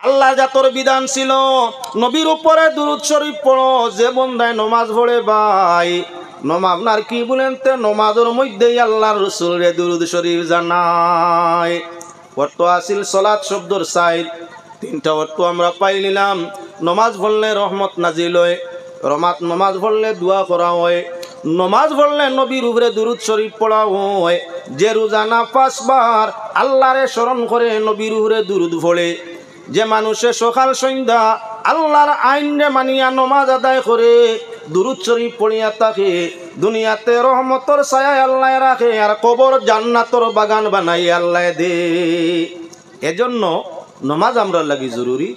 আল্লাহ জাতর বিধান ছিল নবীর উপরে দুরূদ শরীফ পড়ো। যে বন্দায় নমাজ পড়ে ভাই আপনার কি বলেন তে নমাজের মধ্যেই আল্লাহর রাসূলের দুরূদ শরীফ জানায়। অর্থ আসিল সালাত শব্দর সাইড তিনটা অর্থ আমরা পাই নিলাম। নমাজ পড়লে রহমত নাজিল হয়, নমাজ পড়লে দোয়া করা হয়, নমাজ পড়লে নবীর উপরে দুরূদ শরীফ পড়া হয়। যে রোজানা 5 বার আল্লাহরে স্মরণ করে নবীর উপরে দুরূদ পড়ে, যে মানুষে সকাল সন্ধ্যা আল্লাহর আইনে মানিয়া নমাজ আদায় করে দুরূদ শরীফ পড়িয়া থাকে, দুনিয়াতে রহমতর ছায়া আল্লাহ রাখে আর কবর জান্নাতর বাগান বানাই আল্লাহ দে। এজন্য নমাজ আমরা লাগি জরুরি।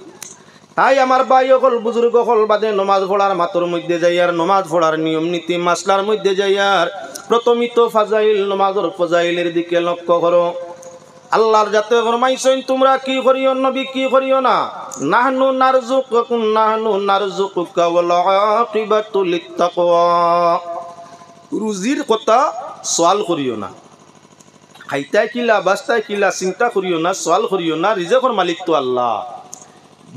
তাই আমার ভাই হল বুজুর্গ হল বাদে নমাজ পড়ার মাতর মধ্যে যাই আর নমাজ পড়ার নিয়ম নীতি মাসলার মধ্যে যাই আর প্রথমিত ফাজাইল নমাজের ফাজাইলের দিকে লক্ষ্য করো। আল্লাহর যাতে ফরমাইছেন তোমরা কি করিও নবী কি করিও না, নাহনু নারযুকুকা ওয়াল আকিবাতু লিত্তাকওয়া। রুজির কথা সওয়াল করিও না, খাইতাই কিলা বাস্তাই কিলা চিন্তা করিও না, সওয়াল করিও না, রিজেকর মালিক তো আল্লাহ।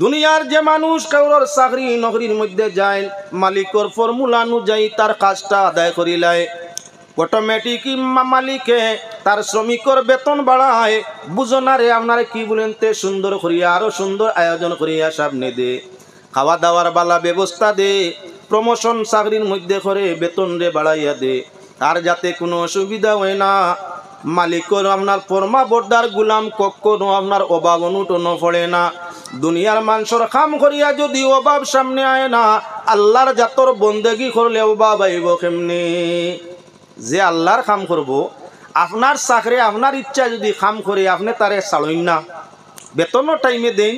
দুনিয়ার যে মানুষ কাউর চাকরি নকরির মধ্যে যায় মালিকর ফর্মুলা অনুযায়ী তার কাজটা আদায় করিলায়, অটোমেটিক মালিকে তার শ্রমিকর বেতন বাড়ায়। বুঝনারে আপনারা কি বলেন তে সুন্দর করিয়া আরো সুন্দর আয়োজন করিয়া সামনে দে, খাওয়া দাওয়ার বালা ব্যবস্থা দে, প্রমোশন চাকরির মধ্যে করে বেতন রে বাড়াইয়া দে, তার যাতে কোনো অসুবিধা হয় না। মালিকর আপনার ফরমা বর্দার গুলাম কখনো আপনার অভাব অনুটন পড়ে না। দুনিয়ার মানুষের কাম করিয়া যদি অভাব সামনে আয় না, আল্লাহর জাতর বন্দেগি করলে অভাব আইব কেমনে? যে আল্লাহর কাম করব আপনার চাকরি আপনার ইচ্ছা যদি কাম করে আপনি তারে চালইন না, বেতনও টাইমে দেন,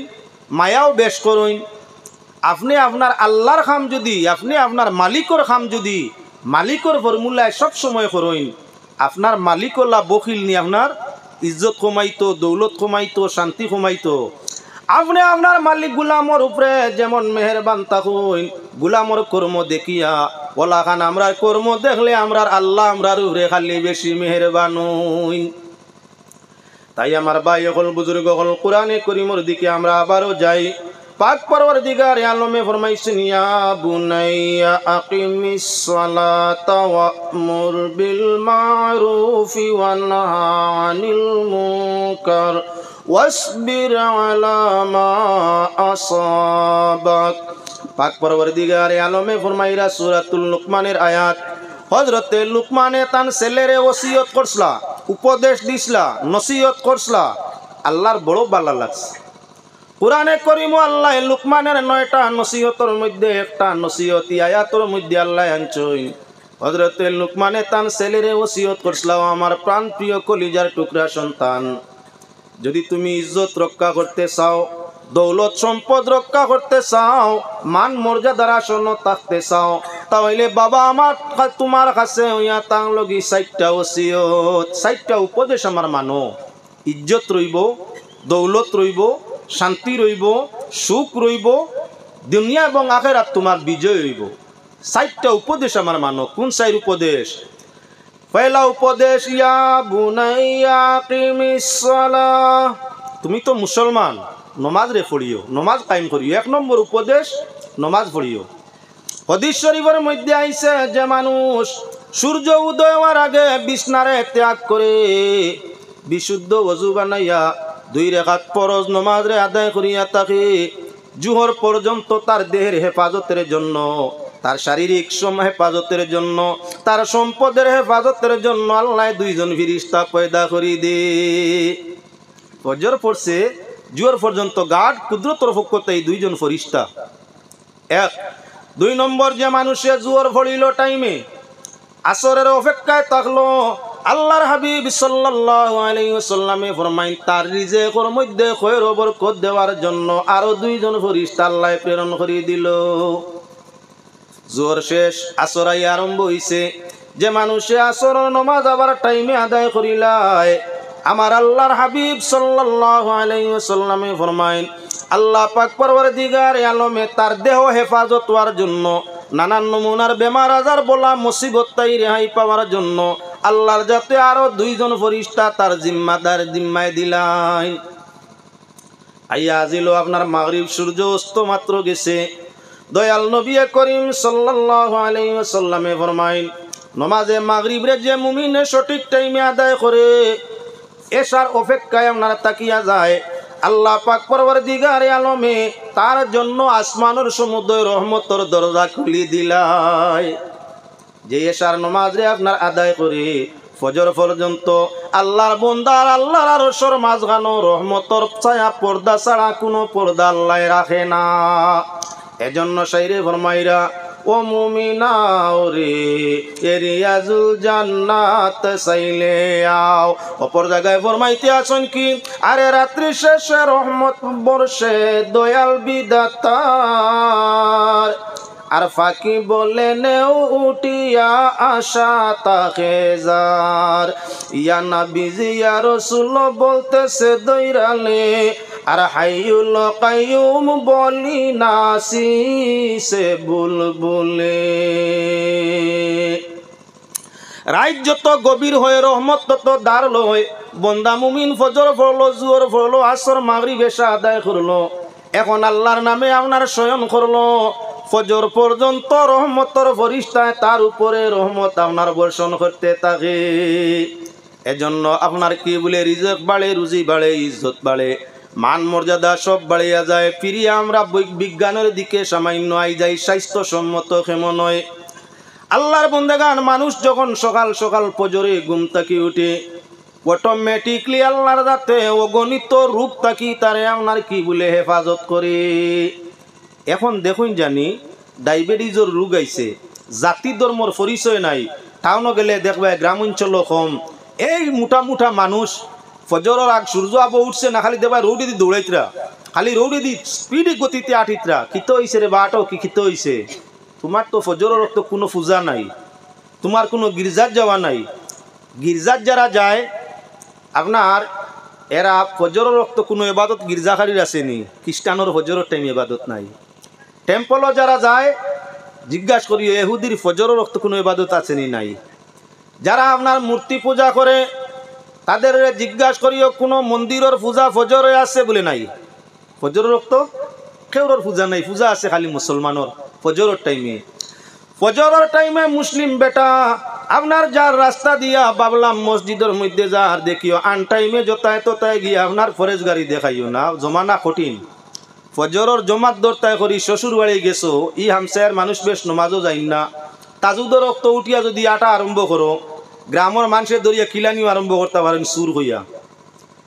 মায়াও বেশ করইন। আপনি আপনার আল্লাহর কাম যদি আপনি আপনার মালিকর কাম যদি মালিকর ফর্মুলায় সব সময় করইন, আপনার মালিকলা বকিল নি আপনার ইজ্জত কমাইতো, দৌলত কমাইতো, শান্তি কমাইতো। আপনি আপনার মালিক গুলামর উপরে যেমন মেহেরবান থাকুন, গুলামর কর্ম দেখিয়া ওলা খান আমরা কর্ম দেখলে আমরার আল্লাহ আমরার উপরে খালি বেশি মেহেরবান হইন। তাই আমার ভাই হল বুজুর্গ হল কোরআনে করিমর দিকে আমরা আবারও যাই। পাক পরওয়ারদিগার আলমে ফরমাইছেন ইয়া বুনাইয়া আকিমিস সালাতা ওয়া'মুর বিল মা'রুফি ওয়া নাহি আনিল মুনকার ওয়াসবির আলা মা আসাবাক। পাক পরওয়ারদিগার আলমে ফরমাইরা সূরাতুল লুকমানের আয়াত, হযরতে লুকমানে তান ছেলেরে ওসিয়ত করছলা, উপদেশ দিছলা, নসিহত করছলা, আল্লাহর বড় ভালো লাগছে। কুরআনে করিম আল্লাহ লুকমানের 9টা নসিহতের মধ্যে একটা নসিহতি আয়াতের মধ্যে আল্লাহ আনছেন। হযরতে লুকমানে তান ছেলেরে ওসিয়ত করছলা, আমার প্রাণ প্রিয় কলিজার টুকরা সন্তান, যদি তুমি ইজ্জত রক্ষা করতে চাও, দৌলত সম্পদ রক্ষা করতে চাও, মান মর্যাদার আসন থাকতে চাও, তাহলে বাবা আমার তোমার কাছে হইয়া তাং লগি 4টা ওসিয়ত, 4টা উপদেশ আমার মানো। ইজ্জত রইব, দৌলত রইব, শান্তি রইব, সুখ রইব, দুনিয়া এবং আখিরাত তোমার বিজয় হইব। 4টা উপদেশ আমার মানো। কোন 4 উপদেশ? পয়লা উপদেশ ইয়া বুনাইয়া আকিমিস সালাহ, তুমি তো মুসলমান, নমাজ রে পড়িও, নমাজ কায়েম করিও। 1 নম্বর উপদেশ নমাজ পড়িও। হাদিস শরীফের মধ্যে আইছে যে মানুষ সূর্য উদয় হওয়ার আগে বিছনারে ত্যাগ করে বিশুদ্ধ ওযু বানাইয়া 2 রাকাত ফরজ নমাজ রে আদায় করিয়া থাকে, জোহর পর্যন্ত তার দেহের হেফাজতের জন্য, তার শারীরিক হেফাজতের জন্য, তার সম্পদের হেফাজতের জন্য আল্লাহ 2 জন ফেরেশতা পয়দা করি দে। ফজর পড়ছে জোহর পর্যন্ত গাঢ় কুদরতের পক্ষতে 2 জন ফেরেশতা। 1 2 নম্বর যে মানুষে জোহর পড়িল টাইমে আসরের অপেক্ষায় থাকলো, আল্লাহর হাবিব সাল্লাল্লাহু আলাইহি ওয়াসাল্লামে ফরমাইন তার রিজিকের মধ্যে খয়র ও বরকত দেওয়ার জন্য আরো 2 জন ফেরেশতা আল্লাহ প্রেরণ করে দিল। জোহর শেষ, আসর আরম্ভ হইছে। যে মানুষে আসর নামাজ আবার টাইমে আদায় করিলায়, আমার আল্লাহর হাবিব সাল্লাল্লাহু আলাইহি ওয়াসাল্লামে ফরমাইন আল্লাহ পাক পরওয়ারদিগার আলমে তার দেহ হেফাজত হওয়ার জন্য, নানান নমুনার বেমার আজার বলা মুসিবত তাই রেহাই পাওয়ার জন্য আল্লাহর যাতে আরো 2 জন ফেরেশতা তার জিম্মায় দিলেন। আইয়া আজিল আপনার মাগরিব সূর্য অস্ত মাত্র গেছে। দয়াল নবী করিম সাল্লাল্লাহু আলাইহি ওয়াসাল্লামে ফরমাইন, নমাজে মাগরিবরে যে মুমিনে সঠিক টাইমে আদায় করে এশার অপেক্ষায় আপনারা তাকিয়া যায়, আল্লাহ পাক পরওয়ারদিগারে আলমে তার জন্য আসমানের সমুদ্র রহমতের দরজা খুলি দিলায়। যে এশার নামাজে আপনার আদায় করে ফজর পর্যন্ত আল্লাহর বান্দার আল্লাহর আরশের মাঝখানো রহমতের ছায়া পর্দা ছাড়া কোনো পর্দা আল্লাহ রাখে না। এজন্য শাইরে ফরমাইরা, ও মুমিনাও রে এরিয়াজুল জান্নাত চাইলে আও। অপর জায়গায় ফরমাইতে আছেন কি, আরে রাত্রি শেষে রহমত বর্ষে দয়াল বিধাতার, আর ফাঁকি বলে নেও উঠিয়া আশা তাকে যার। ইয়া নবীজি ইয়া রাসূল বলতেছে দৈরালে, আর হাইয়ুল কাইয়ুম বলি নাসি সে বুলবুলে। রাত যত গভীর হয়ে রহমত তত দ্বার লয়। বন্দা মুমিন ফজর পড়লো, জোহর পড়লো, আসর মাগরিব এশা আদায় করলো, এখন আল্লাহর নামে আপনার শয়ন করলো, ফজর পর্যন্ত রহমতর ফরিস্তায় তার উপরে রহমত আপনার বর্ষণ করতে থাকে। এজন্য আপনার কি বলে রিজক বাড়ে, রুজি বাড়ে, ইজ্জত বাড়ে, মান মর্যাদা সব বাড়িয়া যায়। ফিরিয়ে আমরা বিজ্ঞানের দিকে সামান্য আই যাই, স্বাস্থ্যসম্মত কেমন নয়। আল্লাহর বন্দেগান মানুষ যখন সকাল সকাল ফজরে ঘুম থাকি উঠে, অটোমেটিকলি আল্লাহর যাতে অগণিত রূপ থাকি তারে আপনার কি বলে হেফাজত করে। এখন দেখুন জানি ডায়াবেটিসের রোগ আইছে, জাতি ধর্মর পরিচয় নাই। টাউনও গেলে দেখবে গ্রাম অঞ্চল কম, এই মোটা মোটা মানুষ ফজরের আগ সূর্য আবু উঠছে না, খালি দেখবা রৌডি দি দৌড়াইতরা, খালি রৌডি দি স্পিড গতিতে আঠিতরা। কিতো হইছে রে বাটো, কি কিতো হইছে? তোমার তো ফজরের তো কোনো পূজা নাই, তোমার কোনো গির্জার যাওয়া নাই। গির্জার যারা যায় আপনার এরা ফজরের রক্ত কোনো এবাদত গির্জাখারির আসেনি, খ্রিস্টানোর ফজরের টাইম এবাদত নাই। টেম্পলও যারা যায় জিজ্ঞাসা করি এহুদির ফজরের রক্ত কোনো এবাদত আসেনি নাই। যারা আপনার মূর্তি পূজা করে তাদের জিজ্ঞাসা করিও কোনো মন্দিরের পূজা ফজরে আছে বলে নাই। ফজরের রক্ত কেউর পূজা নাই, পূজা আছে খালি মুসলমানের ফজরের টাইমে। ফজরের টাইমে মুসলিম বেটা আপনার যার রাস্তা দিয়া বাবলাম মসজিদের মধ্যে যার দেখিও, আন টাইমে যতায় ততায় গিয়ে আপনার ফরেজ গাড়ি দেখাইও না, জমানা কঠিন। ফজরের জমাত দরতায় করি শ্বশুর বাড়ি গেছো, ই হামসায়ের মানুষ বেশ নমাজও যাই না, তাজুদের রক্ত উঠিয়া যদি আটা আরম্ভ করো, গ্রামের মানুষের দরিয়া কিলানিও আরম্ভ করতে পারেন সুর হইয়া।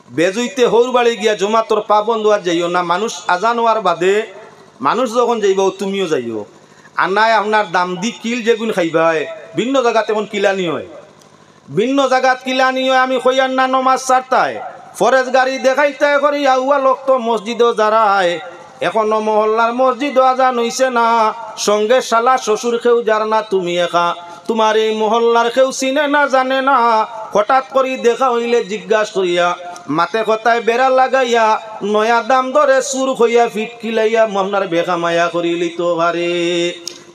বেজুইতে হৌর বাড়ি গিয়া জমাতর পা বন্ধ আর যাইও না, মানুষ আজান হওয়ার বাদে মানুষ যখন যাইব তুমিও যাইও। আর নাই আপনার দাম দি কিল যেগুন খাইবাই, ভিন্ন জায়গাতে এখন কিলানি হয়, ভিন্ন জায়গাত কিলানি হয়। আমি কইয়ার না নমাজ ছাড়তায় ফরেজ গাড়ি দেখাইতে করি আউয়া লোক তো মসজিদও যারায়, এখনো মহল্লার মসজিদও আজান হইছে না, সঙ্গে শালা শ্বশুর কেউ যার না, তুমি একা, তোমার এই মহল্লার কেউ চিনে না জানে না। হঠাৎ করি দেখা হইলে জিজ্ঞাসা করিয়া মাতে কথায় বেড়া লাগাইয়া নয়া দাম ধরে সুর হইয়া ফিট কিলাইয়া আপনার বেখা মায়া করি লিতো ভারে।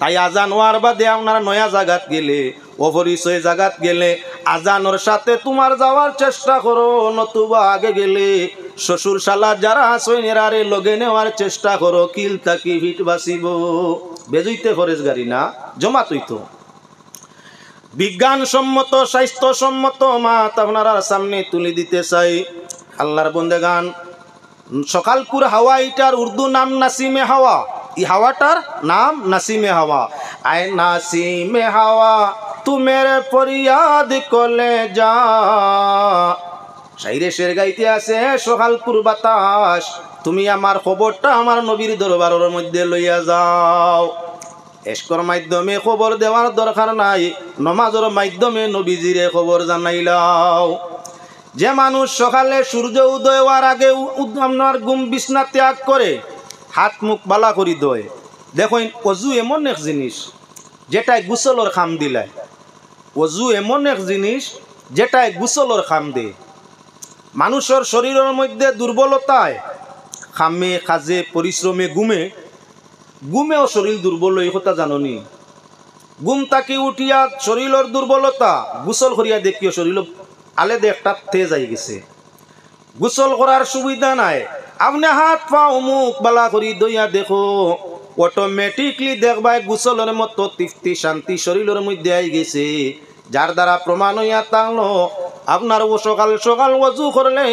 তাই আজান হওয়ার বাদে আপনার নয়া জায়গাত গেলে, অপরিচয় জায়গাত গেলে আজানোর সাথে তোমার যাওয়ার চেষ্টা করো, নতুবা আগে গেলে শ্বশুর শালা যারা আসেন এরারে লগে নেওয়ার চেষ্টা করো, কিল থাকি ফিট বাঁচিব। বেজুইতে ফরেজ গাড়ি না, জমা তুই তো বিজ্ঞানসম্মত স্বাস্থ্যসম্মত মাত আপনারা সামনে তুলে দিতে চাই। আল্লাহর বন্দেগান সকালপুর হাওয়া, এটার উর্দু নাম নাসিমে হাওয়া, এই হাওয়াটার নাম নাসিমে হাওয়া। আয় নাসিমে হাওয়া তু মেরে ফরিয়াদ কলে যা, শাইরে শের গাইতে আছে সকালপুর বাতাস, তুমি আমার খবরটা আমার নবীর দরবারের মধ্যে লইয়া যাও। এশকর মাধ্যমে খবর দেওয়ার দরকার নাই, নমাজের মাধ্যমে নবীজিরে খবর জানাইলাও। যে মানুষ সকালে সূর্য উদয় হওয়ার আগে আপনার ঘুম বিছনা ত্যাগ করে হাত মুখ বালা করি দয়, দেখুন অজু এমন এক জিনিস যেটায় গুসলর খাম দিলায়, অজু এমন এক জিনিস যেটায় গুসলর খাম দে। মানুষের শরীরের মধ্যে দুর্বলতায় খামে কাজে পরিশ্রমে ঘুমেও শরীর দুর্বল, এই কথা জাননি? ঘুম তাকি উঠিয়া শরীরের দুর্বলতা, গোসল করিয়া দেখিও শরীর আলে দে একটা তেজ আই গেছে। গোসল করার সুবিধা নাই, আপনি হাত পাও মুখ বালা করি দইয়া দেখো অটোমেটিকলি দেখবাই গোসলের মতো তৃপ্তি শান্তি শরীরের মধ্যে আই গেছে, যার দ্বারা প্রমাণ হইয়া থাকলো আপনার ও সকাল সকাল ওযু করলে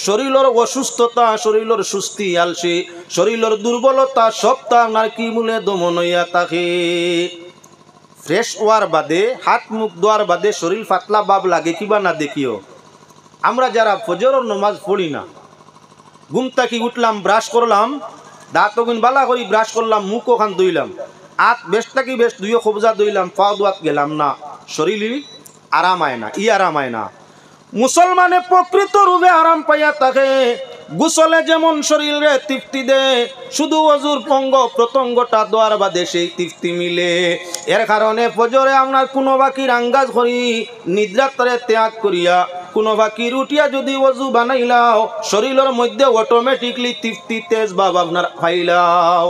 শরীরের অসুস্থতা, শরীরের সুস্থি আলসে, শরীরের দুর্বলতা সবটা আপনার কি মূলে দমন হইয়া থাকে। ফ্রেশ হওয়ার বাদে হাত মুখ ধোয়ার বাদে শরীর পাতলা ভাব লাগে কিবা না দেখিও। আমরা যারা ফজরের নামাজ পড়ি না, ঘুম থেকে উঠলাম, ব্রাশ করলাম, দাঁত ওগুন বালা করি ব্রাশ করলাম, মুখ ওখান ধুইলাম, হাত বেশ থাকি বেশ দুইও খবজা ধুইলাম, পা ধোয়াত গেলাম না, শরীর আরাম আয় না, আরাম আয় না। মুসলমানে প্রকৃত রূপে আরাম পাইয়া থাকে। গোসলে যেমন শরীরে তৃপ্তি দে, শুধু অজুর অঙ্গ প্রত্যঙ্গটা দোয়ার বাদে সেই তৃপ্তি মিলে। এর কারণে ফজরে আপনার কোনো বাকির আঙ্গাজ করি নিদ্রাত্রে ত্যাগ করিয়া কোনো বাকির উঠিয়া যদি অজু বানাইলাও শরীরের মধ্যে অটোমেটিকলি তৃপ্তি তেজ ভাব আপনার পাইলাও।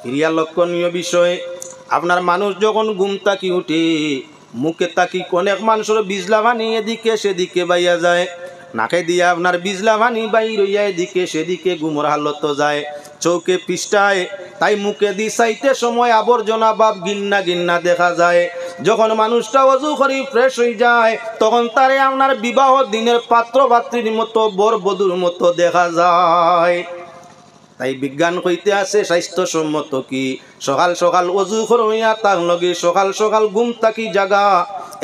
ক্রিয়া লক্ষণীয় বিষয়, আপনার মানুষ যখন ঘুম থাকি উঠে মুখে তাকি অনেক মানুষের বিজলা পানি এদিকে সেদিকে বাইয়া যায়, নাকে দিয়ে আপনার বিজলা পানি বাইর হইয়া এদিকে সেদিকে ঘুমর হালত যায়, চৌকে পৃষ্ঠায় তাই মুখে দি চাইতে সময় আবর্জনা ভাব গিন্না গিন্না দেখা যায়। যখন মানুষটা অজু করি ফ্রেশ হয়ে যায় তখন তারে আপনার বিবাহ দিনের পাত্র পাত্রীর মতো বর বধূর মতো দেখা যায়। তাই বিজ্ঞান কইতে আছে স্বাস্থ্যসম্মত কি সকাল সকাল অজু হইয়া তার লগে সকাল সকাল ঘুম থাকি জাগা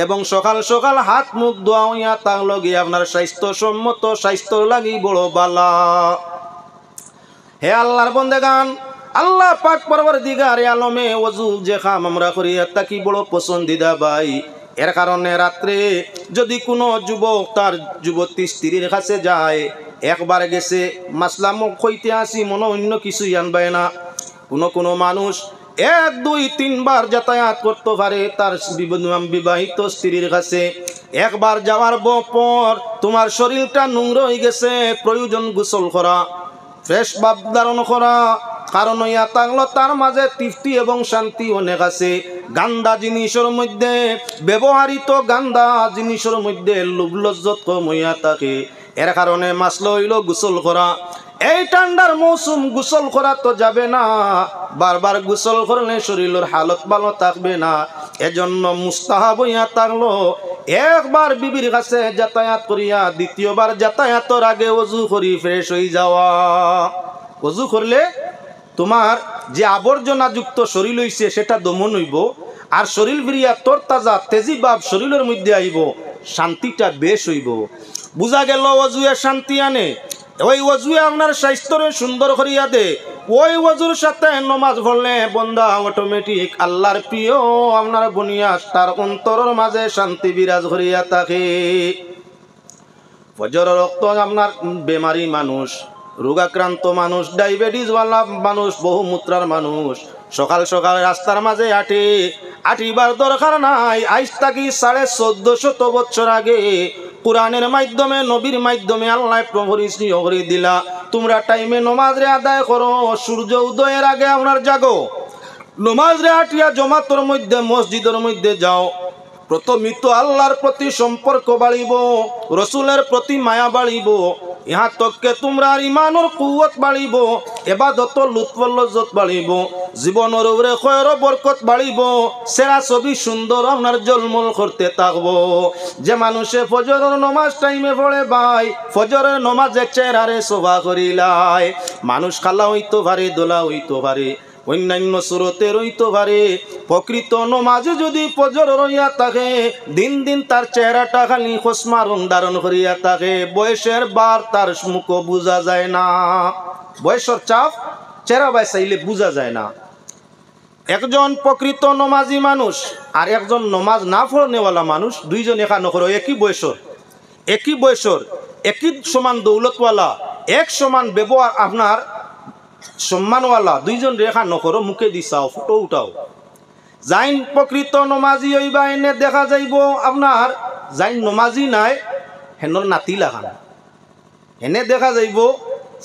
এবং সকাল সকাল হাত মুখ ধোয়া হইয়া তার লগে আপনার স্বাস্থ্যসম্মত, স্বাস্থ্য লাগি বড় বালা। হে আল্লাহর বন্দেগান, আল্লাহ পাক পরওয়ারদিগারে আলমে ওযু যে কাম আমরা করি তা কি বড় পছন্দিদা ভাই। এর কারণে রাত্রে যদি কোনো যুবক তার যুবতী স্ত্রীর কাছে যায়, একবার গেছে মাসলা মুখ হইতে আসি মনে অন্য কিছুই আনবে না। কোনো মানুষ 1, 2, 3 বার যাতায়াত করতে পারে তার বিবাহিত স্ত্রীর কাছে। একবার যাওয়ার পর তোমার শরীরটা নোংরা হয়ে গেছে, প্রয়োজন গোসল করা, ফ্রেশ ভাব ধারণ করা, কারণ ইয়া থাকলো তার মাঝে তৃপ্তি এবং শান্তি অনেক আছে। গান্দা জিনিসের মধ্যে, ব্যবহারিত গান্দা জিনিসের মধ্যে লোভ লজ্জত কম হইয়া থাকে। এর কারণে মাসলা হইল গোসল করা। এই ঠান্ডার মৌসুম গোসল করা তো যাবে না, বারবার গোসল করলে শরীরের হালত ভালো থাকবে না। এজন্য মুস্তাহাব হইয়া থাকলো একবার বিবির কাছে যাতায়াত করিয়া দ্বিতীয়বার যাতায়াতের আগে অজু করি ফ্রেশ হয়ে যাওয়া। অজু করলে তোমার যে আবর্জনাযুক্ত শরীর হইছে সেটা দমন হইব, আর শরীর ফিরিয়া তোর তাজা তেজি ভাব শরীরের মধ্যে আইব, শান্তিটা বেশ হইব। বুঝা গেল অজুয়ে শান্তি আনে। ওই অজুয়ে আপনার স্বাস্থ্যরে সুন্দর করিয়া দে। ওই অজুর সাথে নমাজ পড়লে বন্দা অটোমেটিক আল্লাহর প্রিয় আপনার বুনিয়াদ তার অন্তরের মাঝে শান্তি বিরাজ করিয়া থাকে। ফজরের রক্ত আপনার বেমারি মানুষ, রোগাক্রান্ত মানুষ, ডায়াবেটিসওয়ালা মানুষ, বহুমূত্রার মানুষ সকাল সকাল রাস্তার মাঝে আটিবার দরকার নাই। আজ থাকি 1450 বছর আগে কুরআনের মাধ্যমে, নবীর মাধ্যমে আল্লাহ প্রভরিষ্ণীয় করে দিলা, তোমরা টাইমে নমাজরে আদায় করো, সূর্য উদয়ের আগে আপনার জাগো, নমাজরে আটিয়া জমাতের মধ্যে মসজিদের মধ্যে যাও। প্রথমিত আল্লাহর প্রতি সম্পর্ক বাড়িব, রসুলের প্রতি মায়া বাড়িব, ইহা তককে তোমরা ইমানের কুওয়াত বাড়িব, ইবাদত লুৎফ লজ্জত বাড়িব, জীবনের উপরে খয়র বরকত বাড়িব, সেরা ছবি সুন্দর আপনার জলমল করতে থাকবো। যে মানুষে ফজরের নমাজ টাইমে পড়ে ভাই, ফজরের নমাজে চেহারে শোভা করিলায়, মানুষ খালা হইতে পারে, দোলা হইতে পারে, অন্যান্য সুরতে রইতে পারে, প্রকৃত নমাজে যদি ফজর রইয়া থাকে দিন দিন তার চেহারাটা খালি খসমা রং ধারণ করিয়া থাকে, বয়সের বার তার মুখ বোঝা যায় না, বয়সের চাপ চেহারা বাই চাইলে বোঝা যায় না। একজন প্রকৃত নমাজি মানুষ আর একজন নমাজ না পড়নেওয়ালা মানুষ, দুইজন একা নকর, একই বয়সর, একই সমান দৌলতওয়ালা, এক সমান ব্যবহার আপনার সম্মানওয়ালা, দুইজন রেখা নকরো, মুখে দিছাও, ফটো উঠাও। যাইন প্রকৃত নমাজি হইবা এনে দেখা যাইব আপনার যাইন নমাজি নাই হেনর নাতি লাগান, এনে দেখা যাইব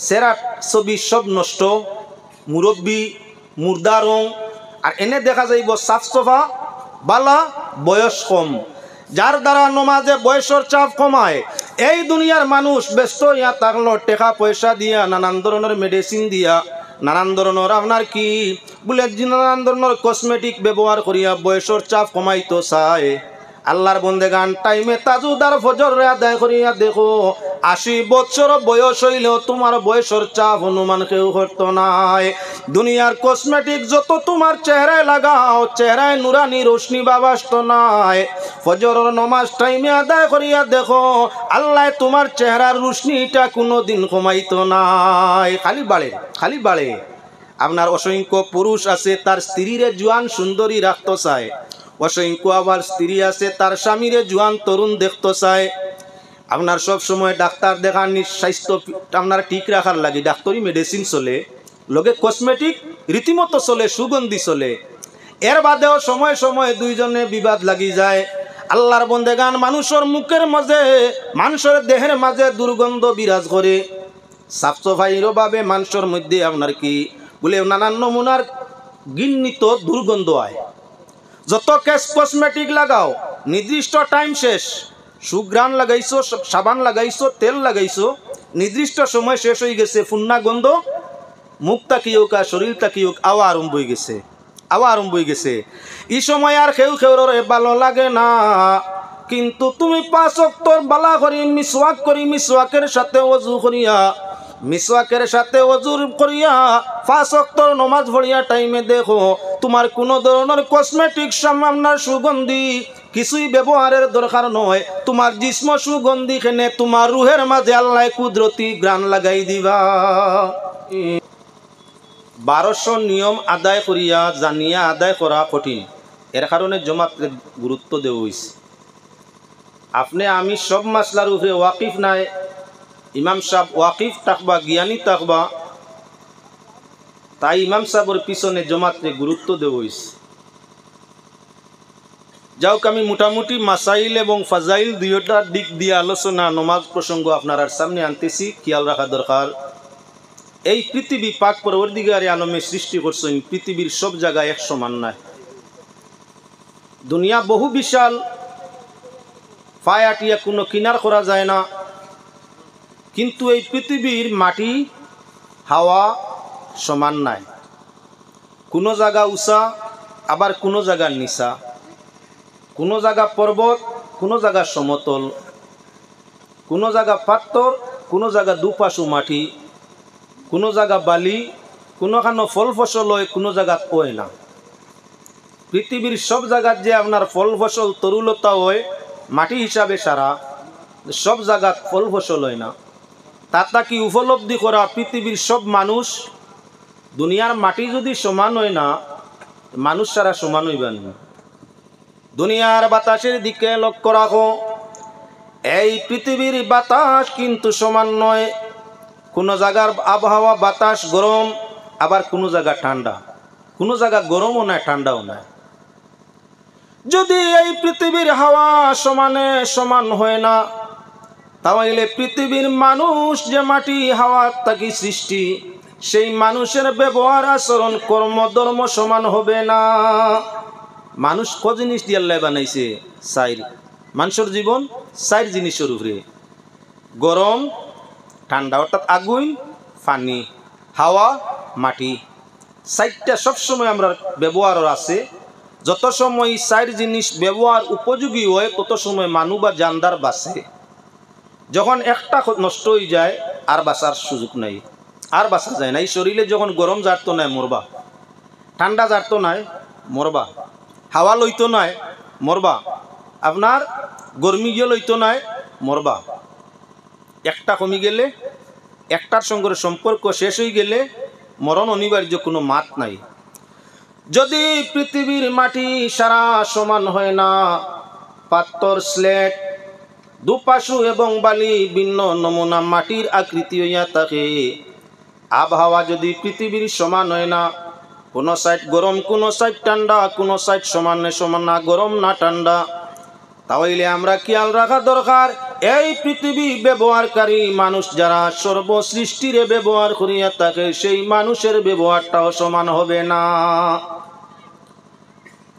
সেরা ছবি সব নষ্ট, মুরব্বী, মুর্দা রং, আর এনে দেখা যাইব সাফ সফা বালা, বয়স কম। যার দ্বারা নমাজে বয়সের চাপ কমায়, এই দুনিয়ার মানুষ ব্যস্ত ইয়া থাকলো টাকা পয়সা দিয়া, নানান ধরনের মেডিসিন দিয়া, নানান ধরনের আপনার কি বলে নানান ধরনের কসমেটিক ব্যবহার করিয়া বয়সের চাপ কমাইতো চায়। আল্লাহর বন্দেগান টাইমে তাজুদার ফজর আদায় করিয়া দেখো 80 বছর বয়স হইলেও তোমার বয়সের চাপ অনুমান কেউ করতো নাই। দুনিয়ার কসমেটিক যত তোমার চেহারায় লাগাও, চেহারায় নুরানি রোশনি বাবাসত নাই। ফজরের নমাজ টাইমে আদায় করিয়া দেখো আল্লাহ তোমার চেহারার রোশনিটা কোনো দিন কমাইতো নাই, খালি বাড়ে খালি বাড়ে। আপনার অসংখ্য পুরুষ আছে তার স্ত্রীরে জোয়ান সুন্দরী রাখতে চায়, অসংখ্য আবার স্ত্রী আছে তার স্বামীরে জোয়ান তরুণ দেখতে চায়। আপনার সব সময় ডাক্তার দেখান স্বাস্থ্য আপনার ঠিক রাখার লাগে ডাক্তারি মেডিসিন চলে, লগে কসমেটিক রীতিমতো চলে, সুগন্ধি চলে। এর বাদেও সময় সময় দুইজনে বিবাদ লাগি যায়। আল্লাহর বন্দেগান মানুষের মুখের মাঝে, মানুষের দেহের মাঝে দুর্গন্ধ বিরাজ করে। সাফ সাফাইয়ের ভাবে মানুষের মধ্যে আপনার কি বলে নানান নমুনার গিন্নিত দুর্গন্ধ হয়। যত কসমেটিক লাগাও নির্দিষ্ট টাইম শেষ, সুগ্রাণ লাগাইছো, সাবান লাগাইছো, তেল লাগাইছো, নির্দিষ্ট সময় শেষ হয়ে গেছে, ফুন্না গন্ধ মুখ তাকিয়োক আর শরীর তাকিয়োক আওয়া আরম্ভ হয়ে গেছে, আওয়া আরম্ভ হয়ে গেছে। এই সময় আর কেউ ভালো লাগে না। কিন্তু তুমি 5 ওয়াক্তর বালা করি মিসওয়াক করি, মিসওয়াকের সাথে ওযু করিয়া, মিসওয়াকের সাথে ওযু করিয়া 5 ওয়াক্তর নামাজ পড়িয়া টাইমে দেখো তোমার কোনো ধরনের কসমেটিক সামান্যার সুগন্ধি কিছুই ব্যবহারের দরকার নয়। তোমার জিস্ম সুগন্ধি খেনে তোমার রুহের মাঝে আল্লাহ কুদরতি গ্রাণ লাগাই দিবা। 1200 নিয়ম আদায় করিয়া জানিয়া আদায় করা কঠিন, এর কারণে জমাতে গুরুত্ব দেওয়া হয়েছে। আপনি আমি সব মাসলার উপরে ওয়াকিফ নাই, ইমাম সাহেব ওয়াকিফ থাকবা, জ্ঞানী থাকবা, তাই ইমাম সাহেবের পিছনে জমাতে গুরুত্ব দেওয়া হয়েছে। যাওক আমি মোটামুটি মাসাইল এবং ফাজাইল দুইটার দিক দিয়ে আলোচনা নমাজ প্রসঙ্গ আপনার সামনে আনতেছি, খেয়াল রাখা দরকার। এই পৃথিবী পাক পরবর্তীকারে আলমে সৃষ্টি করছেন, পৃথিবীর সব জায়গায় এক সমান নয়। দুনিয়া বহু বিশাল, ফায়াটিয়া কোনো কিনার করা যায় না। কিন্তু এই পৃথিবীর মাটি হাওয়া সমান নাই, কোনো জায়গা উঁচা আবার কোনো জায়গার নিচা, কোনো জায়গা পর্বত কোনো জায়গা সমতল, কোনো জায়গা পাত্তর কোনো জায়গা দুপাশু মাটি, কোনো জায়গা বালি, কোনোখানো ফল ফসল হয়, কোনো জায়গা হয় না। পৃথিবীর সব জায়গার যে আপনার ফল ফসল তরুলতা হয় মাটি হিসাবে সারা, সব জায়গাত ফল ফসল হয় না। তাতা কি উপলব্ধি করা পৃথিবীর সব মানুষ, দুনিয়ার মাটি যদি সমান হয় না, মানুষ সারা সমান হইবেন না। দুনিয়ার বাতাসের দিকে লক্ষ্য রাখো, এই পৃথিবীর বাতাস কিন্তু সমান নয়। কোনো জায়গার আবহাওয়া বাতাস গরম, আবার কোনো জায়গা ঠান্ডা, কোনো জায়গা গরমও নাই ঠান্ডাও নাই। যদি এই পৃথিবীর হাওয়া সমানে সমান হয় না, তাহলে পৃথিবীর মানুষ যে মাটি হাওয়া থাকি সৃষ্টি, সেই মানুষের ব্যবহার আচরণ কর্ম ধর্ম সমান হবে না। মানুষ ক জিনিস দিয়ে আল্লাহ বানাইছে? চাইর। মানুষের জীবন 4 জিনিসের উপরে, গরম ঠান্ডা অর্থাৎ আগুন, পানি, হাওয়া, মাটি। 4টা সবসময় আমরা ব্যবহার আছে। যত সময় 4 জিনিস ব্যবহার উপযোগী হয় তত সময় মানুষ বা জানদার বাঁচে। যখন একটা নষ্ট হয়ে যায় আর বাঁচার সুযোগ নাই, আর বাঁচা যায় না। এই শরীরে যখন গরম জারতো নাই মরবা, ঠান্ডা জারতো নাই মরবা, হাওয়া লইতো নাই মরবা, আপনার গরমি গিয়ে লইতো নাই মরবা। একটা কমে গেলে, একটার সঙ্গে সম্পর্ক শেষ হয়ে গেলে মরণ অনিবার্য, কোনো মাত নাই। যদি পৃথিবীর মাটি সারা সমান হয় না, পাত্তর স্লেট দুপাশু এবং বালি ভিন্ন নমুনা মাটির আকৃতি হইয়া থাকে, আবহাওয়া যদি পৃথিবীর সমান হয় না, কোনো সাইড গরম কোনো সাইড ঠান্ডা, কোনো সাইড সমানে সমান না গরম না ঠান্ডা, তাহলে আমরা খেয়াল রাখা দরকার এই পৃথিবী ব্যবহারকারী মানুষ যারা সর্বসৃষ্টিরে ব্যবহার করিয়া থাকে, সেই মানুষের ব্যবহারটাও সমান হবে না।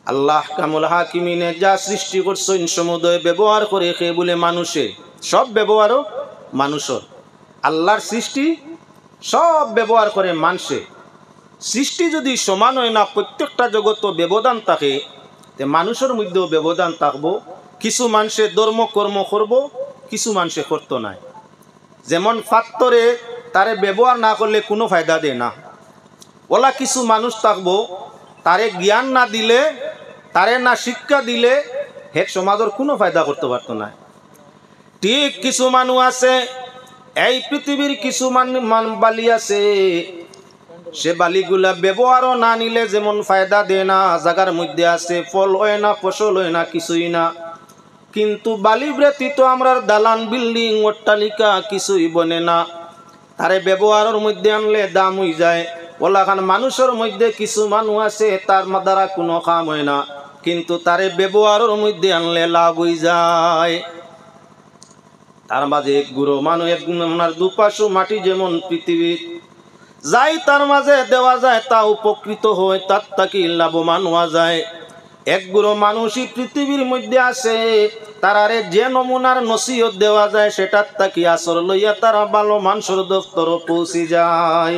আল্লাহ কামুল হাকিমিনে যা সৃষ্টি করছেন সমুদয় ব্যবহার করে সে বলে মানুষে সব ব্যবহারও মানুষের আল্লাহর সৃষ্টি সব ব্যবহার করে মানুষে সৃষ্টি যদি সমান হয় না প্রত্যেকটা জগৎ ব্যবধান থাকে তে মানুষের মধ্যেও ব্যবধান থাকবো কিছু মানুষে ধর্ম কর্ম করব কিছু মানুষে করতো নাই যেমন ফাত্তরে তারে ব্যবহার না করলে কোনো ফায়দা দেয় না ওলা কিছু মানুষ থাকবো তারে জ্ঞান না দিলে তারে না শিক্ষা দিলে হে সমাজের কোনো ফায়দা করতে পারতো না ঠিক কিছু মানুষ আছে এই পৃথিবীর কিছু বালি আছে সে বালিগুলা ব্যবহারও না নিলে যেমন ফায়দা দেয় না জায়গার মধ্যে আছে ফল হয় না ফসল হয় না কিছুই না কিন্তু বালি ব্যতীত আমরা দালান বিল্ডিং অট্টালিকা কিছুই বনে না তারে ব্যবহারের মধ্যে আনলে দাম হয়ে যায় ওলাখান মানুষের মধ্যে কিছু মানুষ আছে তার দ্বারা কোনো কাম হয় না কিন্তু তারে ব্যবহারের মধ্যে আনলে লাভ হয়ে যায় তার মাঝে এক গুঁড়ো মানুষ এক আপনার দুপাশো মাটি যেমন পৃথিবীর যাই তার মাঝে দেওয়া যায় তা উপকৃত হয় তার তাকে লাভবান হওয়া যায় এক গুঁড়ো মানুষই পৃথিবীর মধ্যে আছে তারারে যে নমুনার নসিহত দেওয়া যায় সেটার তাকে আসর লইয়া তারা ভালো মানুষের দফতর পৌঁছে যায়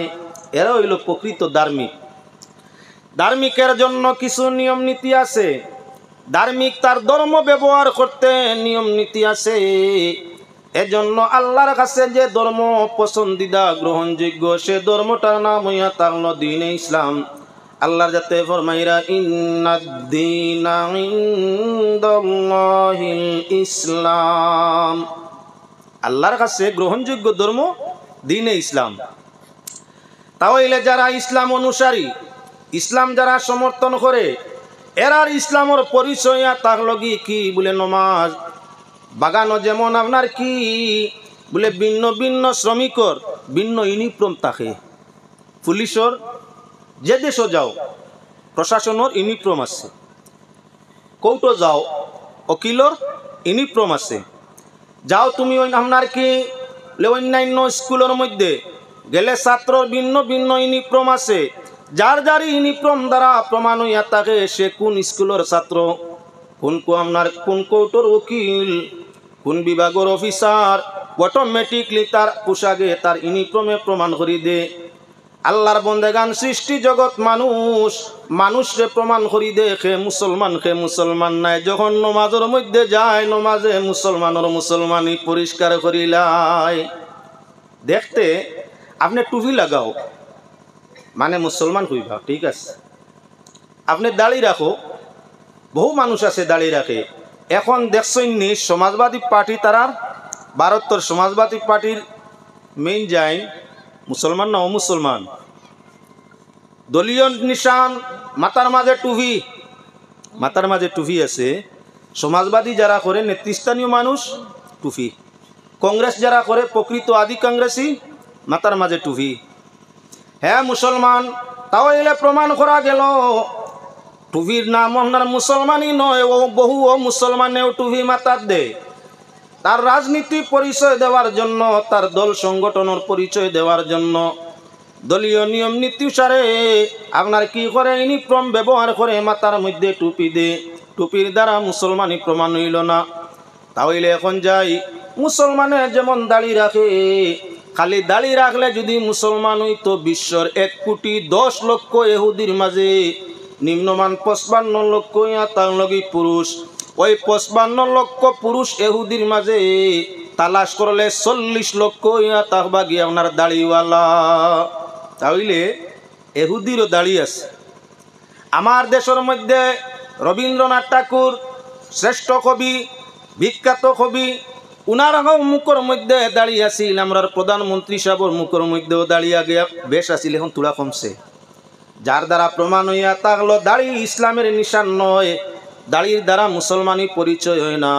এরা হইল প্রকৃত ধার্মিক ধার্মিকের জন্য কিছু নিয়ম নীতি আছে ধার্মিক তার ধর্ম ব্যবহার করতে নিয়ম নীতি আছে এজন্য আল্লাহর কাছে যে ধর্ম পছন্দিদা গ্রহণযোগ্য সে ধর্মটার নাম হইয়া তাহল দ্বীন ইসলাম আল্লাহর যাতে ফরমাইরা ইন্নাদ-দীনা ইনদাল্লাহিল ইসলাম আল্লাহর কাছে গ্রহণযোগ্য ধর্ম দ্বীনে ইসলাম তাহলে যারা ইসলাম অনুসারী ইসলাম যারা সমর্থন করে এরার ইসলামের পরিচয় তাহলে কি বলে নমাজ বাগানো যেমন আপনার কি বলে ভিন্ন ভিন্ন শ্রমিকর ভিন্ন ইউনিফর্ম থাকে পুলিশের যে দেশও যাও প্রশাসনের ইউনিফর্ম আছে কৌটো যাও উকিলর ইউনিফর্ম আছে যাও তুমি আপনার কি অন্যান্য স্কুলের মধ্যে গেলে ছাত্রর ভিন্ন ভিন্ন ইউনিফর্ম আছে যার যার ইউনিফর্ম দ্বারা প্রমাণ হইয়া থাকে সে কোন স্কুলের ছাত্র কোন আপনার কোন কৌটোর উকিল কোন বিভাগের অফিসার অটোমেটিকলি তার পোশাকে তার ইউনিফর্মে প্রমাণ করি দে আল্লাহর বন্দেগান সৃষ্টি জগৎ মানুষরে প্রমাণ করি দে খে মুসলমান নাই যখন নমাজের মধ্যে যায় নমাজে মুসলমানই পরিষ্কার করিলাই দেখতে আপনি টুপি লাগাও মানে মুসলমান হইবা ঠিক আছে আপনি দাড়ি রাখো বহু মানুষ আছে দাড়ি রাখে এখন দেখছেন নি সমাজবাদী পার্টি তারার ভারতের সমাজবাদী পার্টির মেইন যায় মুসলমান না অমুসলমান দলীয় নিশান মাথার মাঝে টুপি আছে সমাজবাদী যারা করে নেতৃস্থানীয় মানুষ টুপি কংগ্রেস যারা করে প্রকৃত আদি কংগ্রেসী মাথার মাঝে টুপি হ্যাঁ মুসলমান তাও এলে প্রমাণ করা গেল টুপির নাম আপনার মুসলমানই নয় ও বহু মুসলমানেও টুপি মাথার দেয় তার রাজনীতি পরিচয় দেওয়ার জন্য তার দল সংগঠনের পরিচয় দেওয়ার জন্য দলীয় নিয়ম নীতি অনুসারে আপনার কি করে ইউনিফর্ম ব্যবহার করে মাথার মধ্যে টুপি দে টুপির দ্বারা মুসলমানই প্রমাণ হইল না তাহলে এখন যাই মুসলমানের যেমন দাড়ি রাখে খালি দাড়ি রাখলে যদি মুসলমান হইতো বিশ্বর 1,10,00,000 ইহুদির মাঝে নিম্নমান 55 লক্ষ তার লগি পুরুষ ওই 55 লক্ষ পুরুষ ইহুদির মাঝে তালাশ করলে 40 লক্ষ তাহবা গিয়ে আপনার দাড়িওয়ালা তাহলে ইহুদিরও দাড়ি আছে আমার দেশের মধ্যে রবীন্দ্রনাথ ঠাকুর শ্রেষ্ঠ কবি বিখ্যাত কবি উনার মুখের মধ্যে দাঁড়িয়ে আসিল আমরা প্রধানমন্ত্রী সাহেবের মুখের মধ্যেও দাঁড়িয়ে গিয়া বেশ আসিল এখন তুলা কমছে যার দ্বারা প্রমাণ হইয়া থাকলো দাড়ি ইসলামের নিশান নয় দাড়ির দ্বারা মুসলমানি পরিচয় হয় না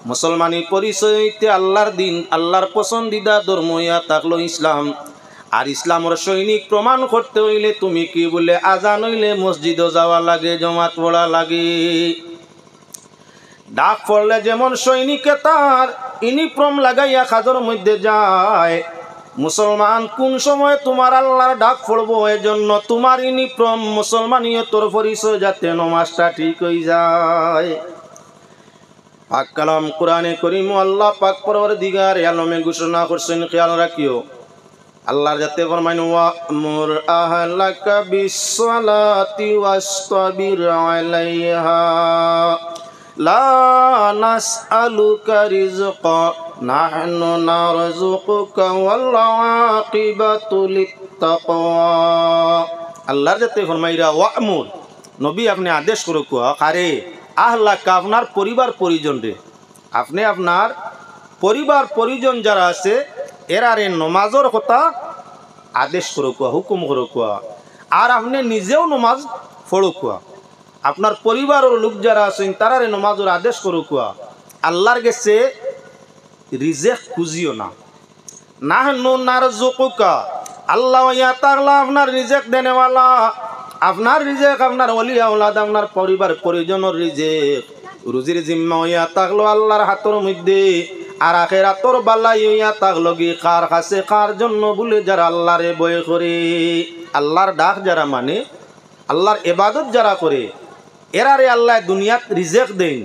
মুসলমানি পরিচয় হইতে আল্লাহর দিন আল্লাহর পছন্দিদা ধর্ম হইয়া থাকলো ইসলাম আর ইসলামের সৈনিক প্রমাণ করতে হইলে তুমি কি বলে আজান হইলে মসজিদও যাওয়া লাগে জমাত পড়া লাগে ডাক পড়লে যেমন সৈনিকে তার ইউনিফর্ম লাগাইয়া খাজর মধ্যে যায় মুসলমান কোন সময় তোমার আল্লাহর ডাক পড়বো এজন্য তোমার ইউনিফর্ম মুসলমানিয়তর পরিচয় যাতে নমাজটা ঠিক হয়ে যায়। পাক কালাম কোরআনে করিম আল্লাহ পাক পরওয়ারদিগার আলমে ঘোষণা করছেন, খেয়াল রাখিও। আল্লাহর যাতে ফরমাইন ওয়ামুর আহলাকা বিসসালাতি ওয়াসতাবির আলাইহা লা নাসআলুকা রিজকা নাহনু নারযুকুকা ওয়াল আকিবাতু লিত্তাকওয়া। আল্লাহর যাতে ফরমাইরা ওয়ামুর, নবী আপনি আদেশ করো কুয়া কারে আহলাকা আপনার পরিবার পরিজন রে, আপনি আপনার পরিবার পরিজন যারা আছে এরারে নমাজের কথা আদেশ করো কুয়া, হুকুম করো কুয়া। আর আপনি নিজেও নমাজ পড়ো কুয়া, আপনার পরিবারের লোক যারা আছেন তারারে নমাজের আদেশ করো কুয়া। আল্লাহর গেছে রিজেক খুঁজিও না, নাহনু নারযুকুকা, আল্লাহ ইয়া তাআলা আপনার রিজেক দেনেওয়ালা, আপনার রিজেক আপনার ওলি আওলাদ আপনার পরিবার পরিজনের রিজেক রুজির জিম্মা ইয়া তাকলো আল্লাহর হাতের মধ্যে। আর আখিরাতর বালাই ইয়া তাকলো কি কার কাছে কার জন্য বলে যারা আল্লাহরে ভয় করে, আল্লাহর ডাক যারা মানে, আল্লাহর ইবাদত যারা করে, এরারে আল্লাহ দুনিয়াত রিজেক দেন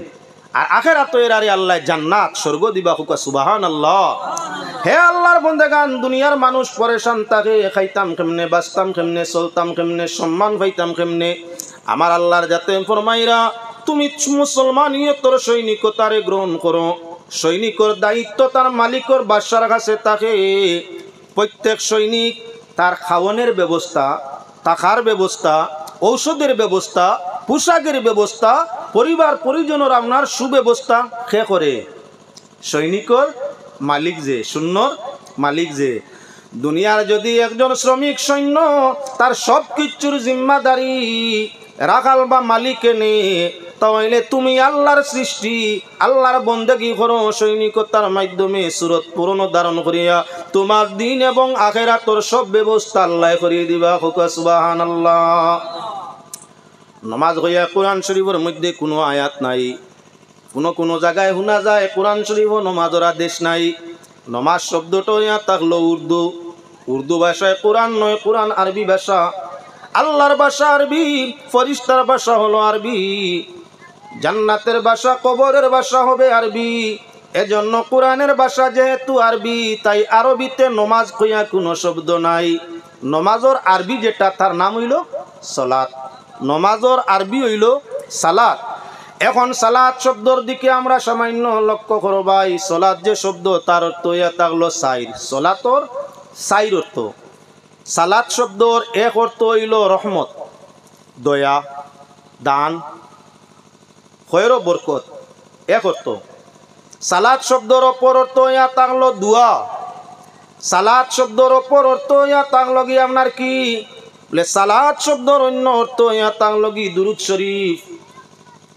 আর আখিরাতে এরারে আল্লাহ জান্নাত স্বর্গ দিবা। হুকা সুবহানাল্লাহ। হে আল্লাহর বন্দেগান, দুনিয়ার মানুষ পরেশান থাকে, খাইতাম কেমনে, বাঁচতাম কেমনে, চলতাম কেমনে, সম্মান পাইতাম কেমনে। আমার আল্লাহর যাতে ফরমাইরা তুমি মুসলমানিয়তর সৈনিকতারে গ্রহণ করো। সৈনিকর দায়িত্ব তার মালিকর বাদশার কাছে থাকে। প্রত্যেক সৈনিক তার খাওয়ানোর ব্যবস্থা, থাকার ব্যবস্থা, ঔষধের ব্যবস্থা, পোশাকের ব্যবস্থা, পরিবার পরিজনের আপনার সুব্যবস্থা কে করে? সৈনিকর মালিক যে, শূন্যর মালিক যে। দুনিয়ার যদি একজন শ্রমিক সৈন্য তার সব কিছুর জিম্মাদারি রাখাল বা মালিকে নে, তাহলে তুমি আল্লাহর সৃষ্টি, আল্লাহর বন্দেগী করো সৈনিকতার মাধ্যমে সুরত পূরণ ধারণ করিয়া তোমার দিন এবং আখিরাতের সব ব্যবস্থা আল্লাহ করিয়ে দিবা। সুবহানাল্লাহ। নামাজ হইয়া কোরআন শরীফের মধ্যে কোনো আয়াত নাই, কোনো জায়গায় শোনা যায় কোরআন শরীফ নমাজের আদেশ নাই। নমাজ শব্দটা ইয়া থাকলো উর্দু ভাষায় কোরআন নয়, কোরআন আরবি ভাষা। আল্লাহর ভাষা আরবি, ফরিস্তার ভাষা হলো আরবি, জান্নাতের ভাষা কবরের ভাষা হবে আরবি। এজন্য কোরআনের ভাষা যেহেতু আরবি, তাই আরবিতে নমাজ কইয়া কোনো শব্দ নাই। নমাজর আরবি যেটা তার নাম হইল সালাত, নমাজর আরবি হইল সালাত। এখন সালাত শব্দর দিকে আমরা সামান্য লক্ষ্য করো ভাই। সালাত যে শব্দ তার অর্থ ইয়া থাকলো সাইর, সালাতর সাইর অর্থ। সালাত শব্দর এক অর্থ হইল রহমত, দয়া, দান, খৈর, বরকত, এক অর্থ। সালাত শব্দর অপর অর্থ ইয়া থাকলো দুয়া। সালাত শব্দর অপর অর্থ ইয়া থাকলো কি আপনার কি বলে, সালাত শব্দর অন্য অর্থ ইয়া থাকলো কি দুরূদ শরীফ।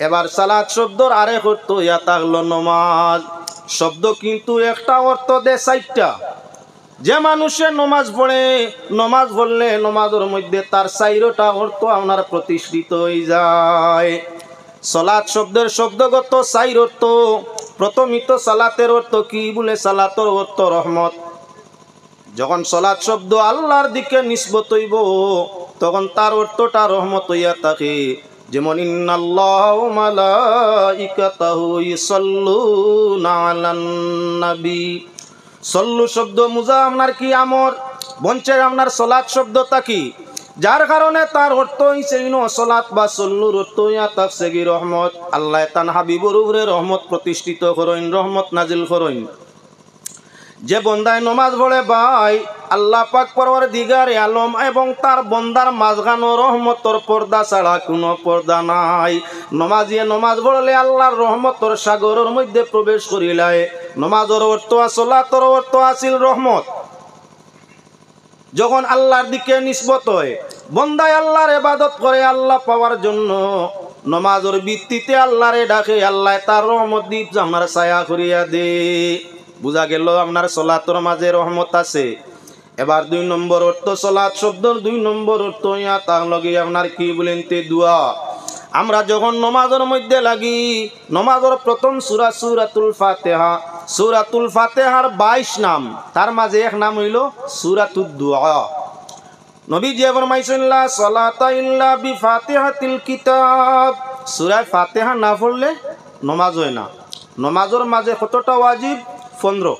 এবার সালাত শব্দর আরেক অর্থ ইয়া থাকলো নমাজ। শব্দ কিন্তু একটা অর্থ দে চারটা। যে মানুষের নমাজ পড়ে, নমাজ পড়লে নমাজের মধ্যে তার চাইরটা অর্থ আপনার প্রতিষ্ঠিত হয়ে যায়। সালাত শব্দের শব্দগত চাইর অর্থ। প্রথমিত সালাতের অর্থ কি বলে, সালাতের অর্থ রহমত। যখন সালাত শব্দ আল্লাহর দিকে নিসবত হইব তখন তার অর্থটা রহমত হইয়া থাকে। যেমন ইন্নাল্লাহা ওয়া মালাইকাতাহু ইউসাল্লুনা আলান নবী। সল্লু শব্দ মুজা আপনার কি আমর বঞ্চে আপনার সালাত শব্দটা কি, যার কারণে তার অর্থ হইছে সালাত বা সল্লুর অর্থ ইয়া তাকসে কি রহমত। আল্লাহ তান হাবিবুর উপরে রহমত প্রতিষ্ঠিত করেন, রহমত নাজিল করেন। যে বন্দায় নমাজ পড়ে ভাই, আল্লাহ পাক পরওয়ারদিগার আলম এবং তার বন্দার মাঝখানো রহমতর পর্দা ছাড়া কোনো পর্দা নাই। নমাজিয়ে নমাজ পড়লে আল্লাহর রহমতর সাগরের মধ্যে প্রবেশ করিলায়। নমাজের অর্থ সালাতের অর্থ আছিল রহমত। যখন আল্লাহর দিকে নিসবত হয়, বন্দায় আল্লাহর ইবাদত করে আল্লাহ পাওয়ার জন্য, নমাজের ভিত্তিতে আল্লাহরে ডাকে, আল্লাহ তার রহমত দ্বীপ আমার ছায়া করিয়া দে। বুঝা গেল আপনার সালাতের মাঝে রহমত আছে। এবার 2 নম্বর অর্থ সালাত শব্দর 2 নম্বর অর্থ ইয়া তার লগে আপনার কি বলেন তে দোয়া। আমরা যখন নমাজের মধ্যে লাগি, নমাজের প্রথম সূরা সূরাতুল ফাতিহা, সূরাতুল ফাতিহার 22 নাম, তার মাঝে এক নাম হইল সূরাতুদ দুআ। নবী যে ফরমাইছেন লা সালাতা ইল্লা বিফাতিহাতিল কিতাব, সূরা ফাতিহা না পড়লে নামাজ হয় না। নামাজের মাঝে কতটা ওয়াজিব? 15।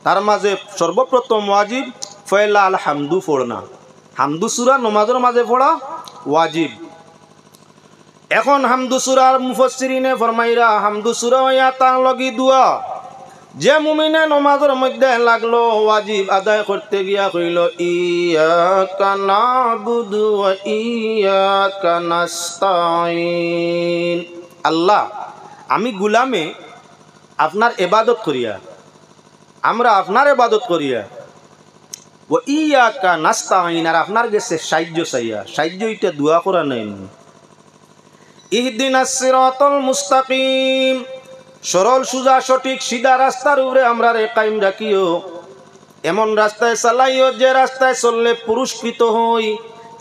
তার মাঝে সর্বপ্রথম ওয়াজিব ফয়লা আল হামদু পড়না। হামদু সূরা নামাজের মাঝে পড়া ওয়াজিব। এখন হামদু সূরার মুফাসসিরিনে ফরমাইরা হামদু সূরা হইয়া তার লগি দোয়া। যে মুমিনে নামাজের মধ্যে লাগলো ওয়াজিব আদায় করতে গিয়া কইল ইয়াকা নাবুদু ওয়া ইয়াকা নাস্তাইন, আল্লাহ আমি গোলামে আপনার ইবাদত করিয়া, আমরা আপনার ইবাদত করিয়া, ওয়া ইয়াকা নাস্তাইন আর আপনার কাছে সাহায্য চাইয়া। সাহায্য এটা দোয়া করা নাই। ইহদিনাস সিরাতাল মুস্তাকিম, সরল সুজা সঠিক সিধা রাস্তার উপরে আমরা রে কায়েম রাখিও। এমন রাস্তায় চালাইও যে রাস্তায় চললে পুরস্কৃত হই,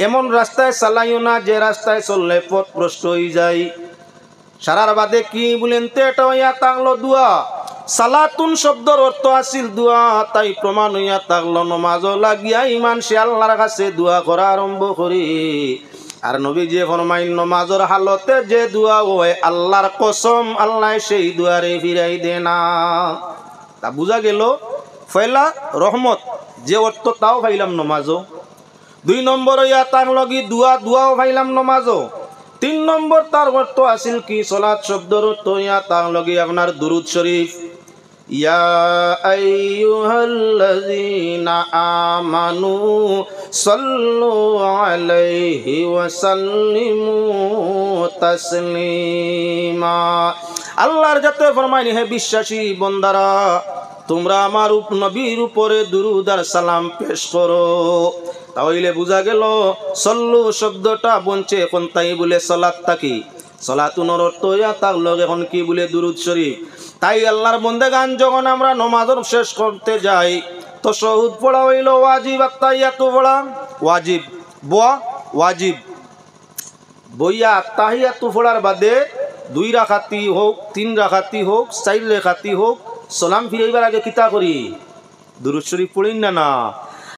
এমন রাস্তায় চালাইও না যে রাস্তায় চললে পথ ভ্রষ্ট হয়ে যায়। সারার বাদে কি বলেন তো এটা হইয়া থাকলো দোয়া। সালাতুন শব্দর অর্থ আসিল দোয়া, তাই প্রমাণ হইয়া থাকলো নমাজ লাগিয়া ইমান সে আল্লাহর কাছে দোয়া করা আরম্ভ করি। আর নবী যে ফরমাইল নমাজের হালতে যে দোয়া হয় আল্লাহর কসম আল্লাহ সেই দোয়ারে ফিরাই দে না। তা বুঝা গেল ফয়লা রহমত যে অর্থ তাও পাইলাম নমাজও। 2 নম্বর ইয়া তার লগি দোয়াও পাইলাম নমাজও। 3 নম্বর তার অর্থ আসিল কি সালাত শব্দর অর্থ ইয়া তার লগি আপনার দুরুদ শরীফ। ইয়া আইয়ুহাল্লাযীনা আমানু সাল্লু আলাইহি ওয়া সাল্লিমু তাসলিমা। আল্লাহর যাতে ফরমাইনি হে বিশ্বাসী বান্দারা তোমরা আমার নবীর উপরে দুরুদ আর সালাম পেশ করো। তাহলে বোঝা গেল সল্লু শব্দটা বলছে এখন তাই বলে সালাত থাকি, সালাতুনের অর্থ ইয়া তার লগে এখন কি বলে দুরুদ শরীফ। তাই আল্লাহর বন্দেগান যখন আমরা নামাজ শেষ করতে যাই তো তাশাহুদ পড়া হইল ওয়াজিব, আত্তাহিয়াতু পড়া ওয়াজিব, ওয়াজিব। বইয়া আত্তাহিয়াতু পড়ার বাদে 2 রাকাতি হোক 3 রাকাতি হোক 4 রাকাতি হোক সালাম ফিরাইবার আগে কিতা করি? দুরূদ শরীফ পড়িন না।